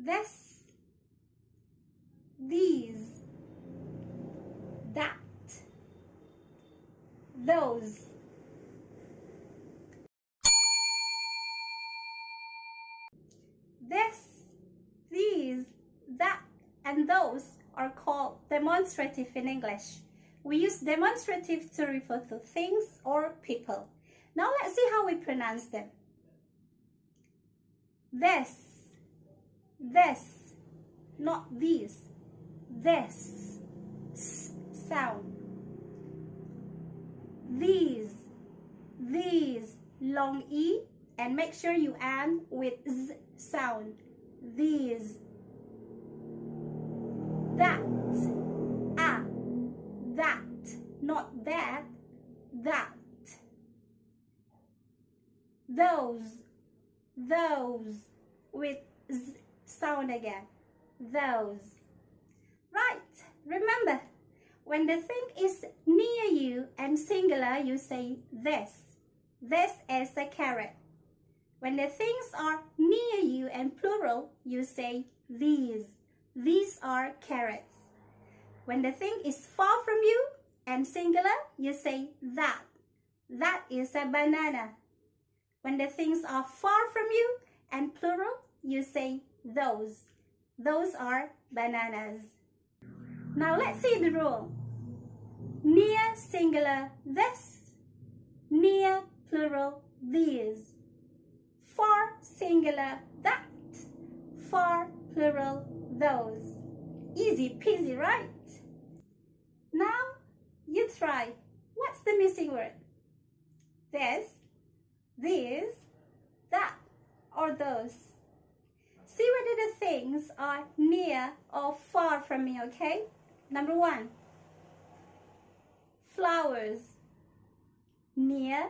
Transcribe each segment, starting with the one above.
this, these, that, those. This, these, that, and those are called demonstrative in English. We use demonstrative to refer to things or people. Now let's see how we pronounce them. This, not these, this, sound. These, long E, and make sure you end with Z sound. These. That, that, not that, that. Those, with Z sound again. Those. Right, remember, when the thing is near you and singular, you say this. This is a carrot. When the things are near you and plural, you say these. These are carrots. When the thing is far from you and singular, you say that. That is a banana. When the things are far from you and plural, you say those. Those are bananas. Now let's see the rule. Near singular this, near plural these. Far singular that, far plural those. Easy peasy, right? Now you try. What's the missing word? This, these, that, or those. See whether the things are near or far from me, okay? Number 1. Flowers. Near,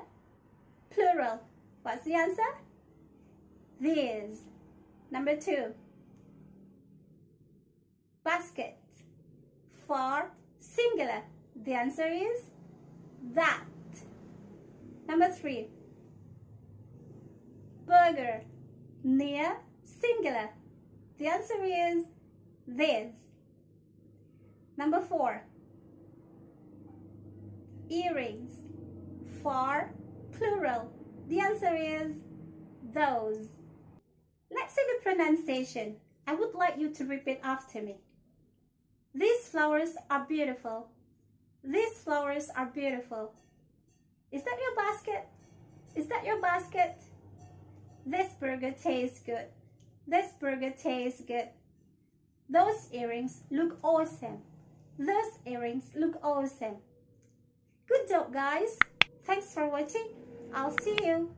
plural. What's the answer? These. Number 2. Basket. Far, singular. The answer is that. Number 3. Burger. Near, singular. The answer is this. Number 4. Earrings. Far, plural. The answer is those. Let's see the pronunciation. I would like you to repeat after me. These flowers are beautiful. These flowers are beautiful. Is that your basket? Is that your basket? This burger tastes good. This burger tastes good. Those earrings look awesome. Those earrings look awesome. Good job, guys. Thanks for watching. I'll see you.